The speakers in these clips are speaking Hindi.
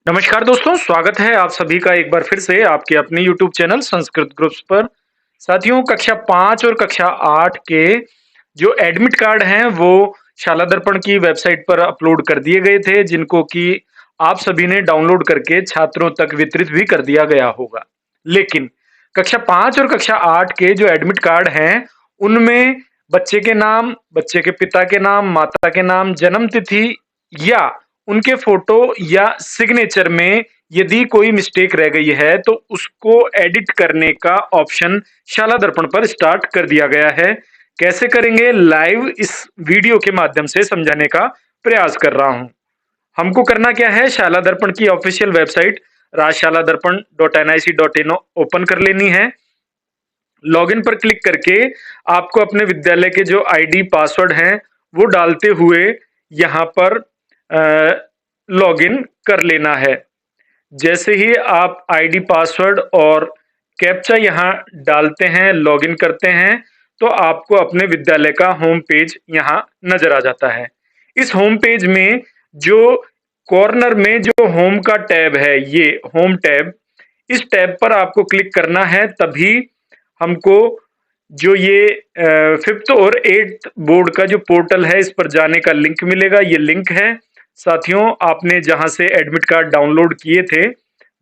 नमस्कार दोस्तों, स्वागत है आप सभी का एक बार फिर से आपके अपने YouTube चैनल संस्कृत ग्रुप्स पर। साथियों, कक्षा 5 और कक्षा 8 के जो एडमिट कार्ड हैं वो शाला दर्पण की वेबसाइट पर अपलोड कर दिए गए थे, जिनको कि आप सभी ने डाउनलोड करके छात्रों तक वितरित भी कर दिया गया होगा। लेकिन कक्षा 5 और कक्षा 8 के जो एडमिट कार्ड हैं, उनमें बच्चे के नाम, बच्चे के पिता के नाम, माता के नाम, जन्म तिथि या उनके फोटो या सिग्नेचर में यदि कोई मिस्टेक रह गई है तो उसको एडिट करने का ऑप्शन शाला दर्पण पर स्टार्ट कर दिया गया है। कैसे करेंगे, लाइव इस वीडियो के माध्यम से समझाने का प्रयास कर रहा हूं। हमको करना क्या है, शाला दर्पण की ऑफिशियल वेबसाइट राजशाला दर्पण .nic.in ओपन कर लेनी है। लॉगिन पर क्लिक करके आपको अपने विद्यालय के जो आईडी पासवर्ड हैं वो डालते हुए यहाँ पर लॉगिन कर लेना है। जैसे ही आप आईडी पासवर्ड और कैप्चा यहाँ डालते हैं, लॉगिन करते हैं, तो आपको अपने विद्यालय का होम पेज यहाँ नजर आ जाता है। इस होम पेज में जो कॉर्नर में जो होम का टैब है, ये होम टैब, इस टैब पर आपको क्लिक करना है। तभी हमको जो ये 5th और 8th बोर्ड का जो पोर्टल है, इस पर जाने का लिंक मिलेगा। ये लिंक है साथियों, आपने जहां से एडमिट कार्ड डाउनलोड किए थे,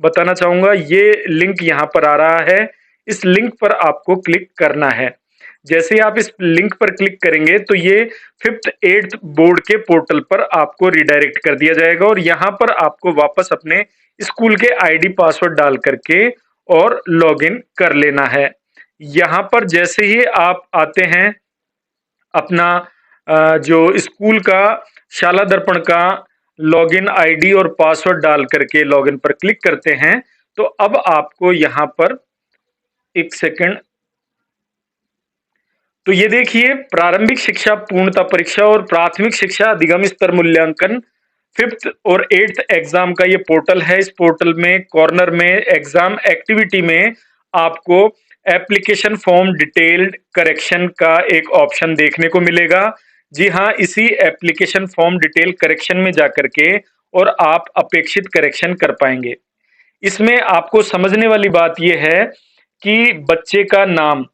बताना चाहूंगा ये लिंक यहाँ पर आ रहा है। इस लिंक पर आपको क्लिक करना है। जैसे ही आप इस लिंक पर क्लिक करेंगे तो ये 5th 8th बोर्ड के पोर्टल पर आपको रिडायरेक्ट कर दिया जाएगा और यहाँ पर आपको वापस अपने स्कूल के आईडी पासवर्ड डाल करके और लॉगिन कर लेना है। यहाँ पर जैसे ही आप आते हैं, अपना जो स्कूल का शाला दर्पण का लॉगिन आईडी और पासवर्ड डाल करके लॉगिन पर क्लिक करते हैं, तो अब आपको यहाँ पर एक सेकंड, तो ये देखिए, प्रारंभिक शिक्षा पूर्णता परीक्षा और प्राथमिक शिक्षा अधिगम स्तर मूल्यांकन 5th और 8th एग्जाम का ये पोर्टल है। इस पोर्टल में कॉर्नर में एग्जाम एक्टिविटी में आपको एप्लीकेशन फॉर्म डिटेल्ड करेक्शन का एक ऑप्शन देखने को मिलेगा। जी हाँ, इसी एप्लीकेशन फॉर्म डिटेल करेक्शन में जाकर के और आप अपेक्षित करेक्शन कर पाएंगे। इसमें आपको समझने वाली बात यह है कि बच्चे का नाम,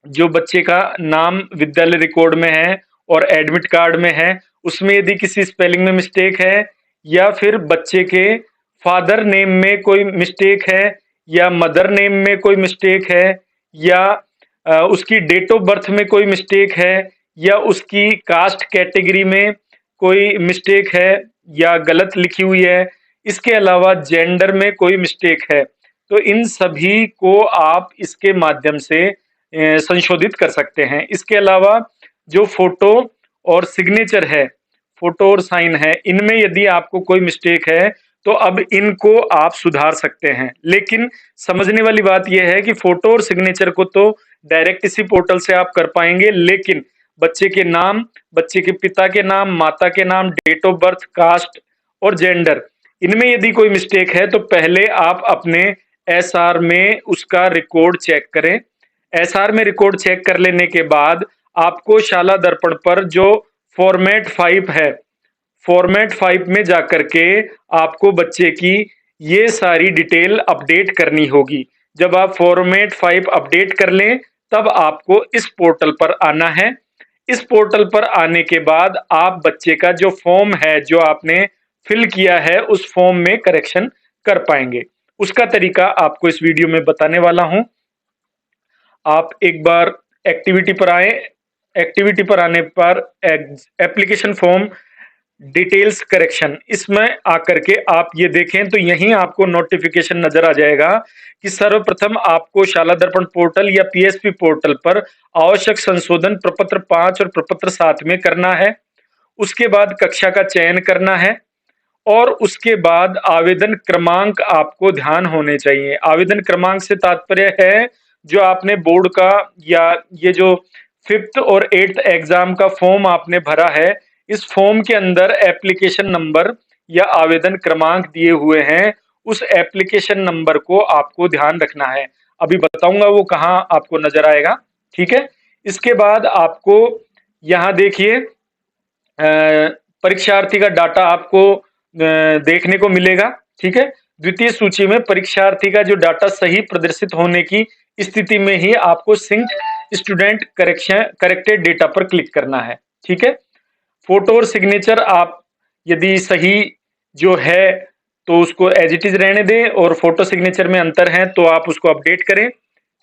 जो बच्चे का नाम विद्यालय रिकॉर्ड में है और एडमिट कार्ड में है, उसमें यदि किसी स्पेलिंग में मिस्टेक है या फिर बच्चे के फादर नेम में कोई मिस्टेक है या मदर नेम में कोई मिस्टेक है या उसकी डेट ऑफ बर्थ में कोई मिस्टेक है या उसकी कास्ट कैटेगरी में कोई मिस्टेक है या गलत लिखी हुई है, इसके अलावा जेंडर में कोई मिस्टेक है, तो इन सभी को आप इसके माध्यम से संशोधित कर सकते हैं। इसके अलावा जो फोटो और सिग्नेचर है, फोटो और साइन है, इनमें यदि आपको कोई मिस्टेक है तो अब इनको आप सुधार सकते हैं। लेकिन समझने वाली बात यह है कि फोटो और सिग्नेचर को तो डायरेक्ट इसी पोर्टल से आप कर पाएंगे, लेकिन बच्चे के नाम, बच्चे के पिता के नाम, माता के नाम, डेट ऑफ बर्थ, कास्ट और जेंडर, इनमें यदि कोई मिस्टेक है तो पहले आप अपने एसआर में उसका रिकॉर्ड चेक करें। एसआर में रिकॉर्ड चेक कर लेने के बाद आपको शाला दर्पण पर जो फॉर्मेट 5 है, फॉर्मेट 5 में जाकर के आपको बच्चे की ये सारी डिटेल अपडेट करनी होगी। जब आप फॉर्मेट 5 अपडेट कर लें तब आपको इस पोर्टल पर आना है। इस पोर्टल पर आने के बाद आप बच्चे का जो फॉर्म है, जो आपने फिल किया है, उस फॉर्म में करेक्शन कर पाएंगे। उसका तरीका आपको इस वीडियो में बताने वाला हूं। आप एक बार एक्टिविटी पर आए। एक्टिविटी पर आने पर एप्लीकेशन फॉर्म डिटेल्स करेक्शन, इसमें आकर के आप ये देखें तो यहीं आपको नोटिफिकेशन नजर आ जाएगा कि सर्वप्रथम आपको शाला दर्पण पोर्टल या पीएसपी पोर्टल पर आवश्यक संशोधन प्रपत्र 5 और प्रपत्र 7 में करना है। उसके बाद कक्षा का चयन करना है और उसके बाद आवेदन क्रमांक आपको ध्यान होने चाहिए। आवेदन क्रमांक से तात्पर्य है जो आपने बोर्ड का या ये जो 5th और 8th एग्जाम का फॉर्म आपने भरा है, इस फॉर्म के अंदर एप्लीकेशन नंबर या आवेदन क्रमांक दिए हुए हैं, उस एप्लीकेशन नंबर को आपको ध्यान रखना है। अभी बताऊंगा वो कहाँ आपको नजर आएगा, ठीक है। इसके बाद आपको यहाँ देखिए परीक्षार्थी का डाटा आपको देखने को मिलेगा। ठीक है। द्वितीय सूची में परीक्षार्थी का जो डाटा सही प्रदर्शित होने की स्थिति में ही आपको सिंक स्टूडेंट करेक्टेड डेटा पर क्लिक करना है। ठीक है। फोटो और सिग्नेचर आप यदि सही जो है तो उसको एज इट इज रहने दें, और फोटो सिग्नेचर में अंतर है तो आप उसको अपडेट करें।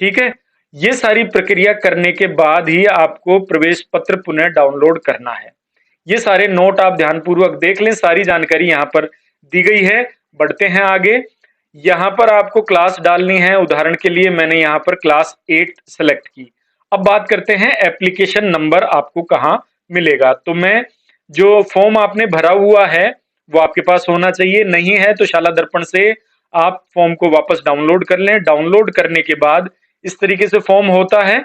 ठीक है। ये सारी प्रक्रिया करने के बाद ही आपको प्रवेश पत्र पुनः डाउनलोड करना है। ये सारे नोट आप ध्यानपूर्वक देख लें, सारी जानकारी यहाँ पर दी गई है। बढ़ते हैं आगे। यहाँ पर आपको क्लास डालनी है। उदाहरण के लिए मैंने यहाँ पर क्लास 8 सेलेक्ट की। अब बात करते हैं एप्लीकेशन नंबर आपको कहाँ मिलेगा। तो मैं जो फॉर्म आपने भरा हुआ है वो आपके पास होना चाहिए, नहीं है तो शाला दर्पण से आप फॉर्म को वापस डाउनलोड कर लें। डाउनलोड करने के बाद इस तरीके से फॉर्म होता है।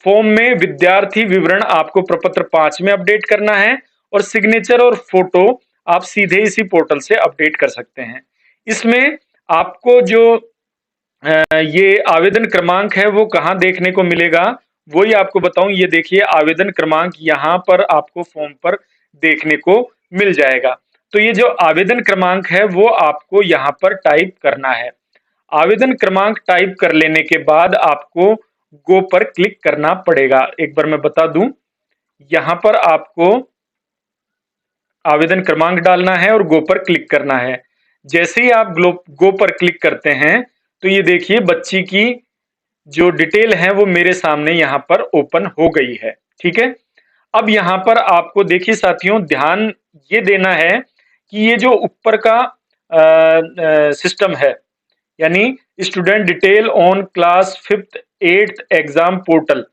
फॉर्म में विद्यार्थी विवरण आपको प्रपत्र 5 में अपडेट करना है, और सिग्नेचर और फोटो आप सीधे इसी पोर्टल से अपडेट कर सकते हैं। इसमें आपको जो ये आवेदन क्रमांक है वो कहाँ देखने को मिलेगा, वही आपको बताऊं। ये देखिए आवेदन क्रमांक यहाँ पर आपको फॉर्म पर देखने को मिल जाएगा। तो ये जो आवेदन क्रमांक है वो आपको यहाँ पर टाइप करना है। आवेदन क्रमांक टाइप कर लेने के बाद आपको गो पर क्लिक करना पड़ेगा। एक बार मैं बता दूं, यहां पर आपको आवेदन क्रमांक डालना है और गो पर क्लिक करना है। जैसे ही आप गो पर क्लिक करते हैं तो ये देखिए बच्ची की जो डिटेल है वो मेरे सामने यहाँ पर ओपन हो गई है। ठीक है। अब यहाँ पर आपको देखिए साथियों ध्यान ये देना है कि ये जो ऊपर का सिस्टम है, यानी student detail on class 5th 8th exam portal,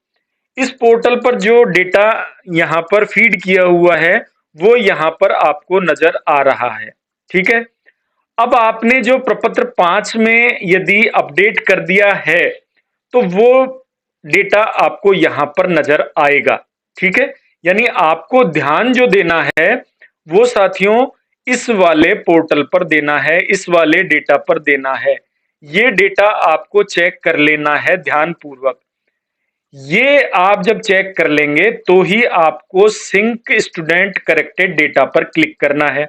इस पोर्टल पर जो डेटा यहाँ पर फीड किया हुआ है वो यहाँ पर आपको नजर आ रहा है। ठीक है। अब आपने जो प्रपत्र 5 में यदि अपडेट कर दिया है तो वो डेटा आपको यहां पर नजर आएगा। ठीक है। यानी आपको ध्यान जो देना है वो साथियों इस वाले पोर्टल पर देना है, इस वाले डेटा पर देना है। ये डेटा आपको चेक कर लेना है ध्यान पूर्वक। ये आप जब चेक कर लेंगे तो ही आपको सिंक स्टूडेंट करेक्टेड डेटा पर क्लिक करना है।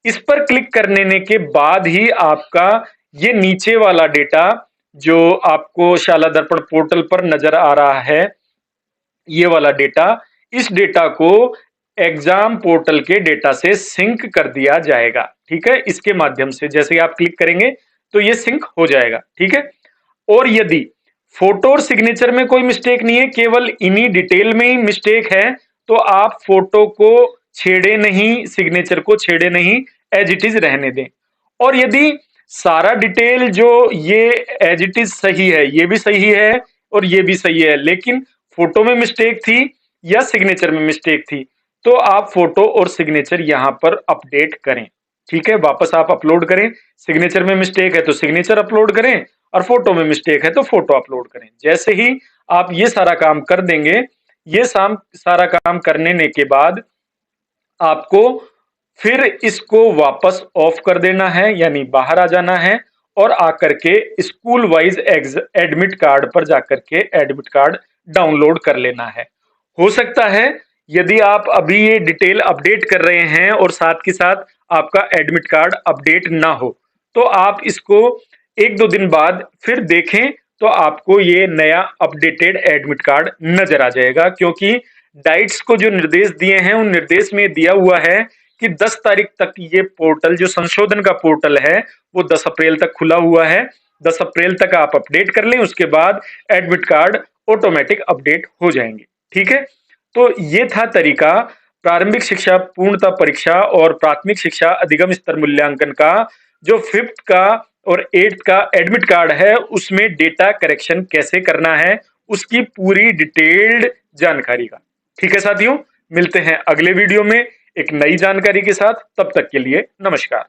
इस पर क्लिक करने के बाद ही आपका ये नीचे वाला डेटा जो आपको शाला दर्पण पोर्टल पर नजर आ रहा है, ये वाला डेटा, इस डेटा को एग्जाम पोर्टल के डेटा से सिंक कर दिया जाएगा। ठीक है। इसके माध्यम से जैसे ही आप क्लिक करेंगे तो ये सिंक हो जाएगा। ठीक है। और यदि फोटो और सिग्नेचर में कोई मिस्टेक नहीं है, केवल इन्हीं डिटेल में ही मिस्टेक है, तो आप फोटो को छेड़े नहीं, सिग्नेचर को छेड़े नहीं, एज इट इज रहने दें। और यदि सारा डिटेल जो ये एज इट इज सही है, ये भी सही है और ये भी सही है, लेकिन फोटो में मिस्टेक थी या सिग्नेचर में मिस्टेक थी, तो आप फोटो और सिग्नेचर यहां पर अपडेट करें। ठीक है। वापस आप अपलोड करें। सिग्नेचर में मिस्टेक है तो सिग्नेचर अपलोड करें, और फोटो में मिस्टेक है तो फोटो अपलोड करें। जैसे ही आप ये सारा काम कर देंगे, ये सारा काम करने के बाद आपको फिर इसको वापस ऑफ कर देना है, यानी बाहर आ जाना है, और आकर के स्कूल वाइज एडमिट कार्ड पर जाकर के एडमिट कार्ड डाउनलोड कर लेना है। हो सकता है यदि आप अभी ये डिटेल अपडेट कर रहे हैं और साथ के साथ आपका एडमिट कार्ड अपडेट ना हो, तो आप इसको 1-2 दिन बाद फिर देखें तो आपको ये नया अपडेटेड एडमिट कार्ड नजर आ जाएगा। क्योंकि डाइट्स को जो निर्देश दिए हैं उन निर्देश में दिया हुआ है कि 10 तारीख तक ये पोर्टल, जो संशोधन का पोर्टल है, वो 10 अप्रैल तक खुला हुआ है। 10 अप्रैल तक आप अपडेट कर लें, उसके बाद एडमिट कार्ड ऑटोमेटिक अपडेट हो जाएंगे। ठीक है। तो ये था तरीका प्रारंभिक शिक्षा पूर्णता परीक्षा और प्राथमिक शिक्षा अधिगम स्तर मूल्यांकन का, जो 5th का और 8th का एडमिट कार्ड है उसमें डेटा करेक्शन कैसे करना है, उसकी पूरी डिटेल्ड जानकारी का। ठीक है साथियों, मिलते हैं अगले वीडियो में एक नई जानकारी के साथ। तब तक के लिए नमस्कार।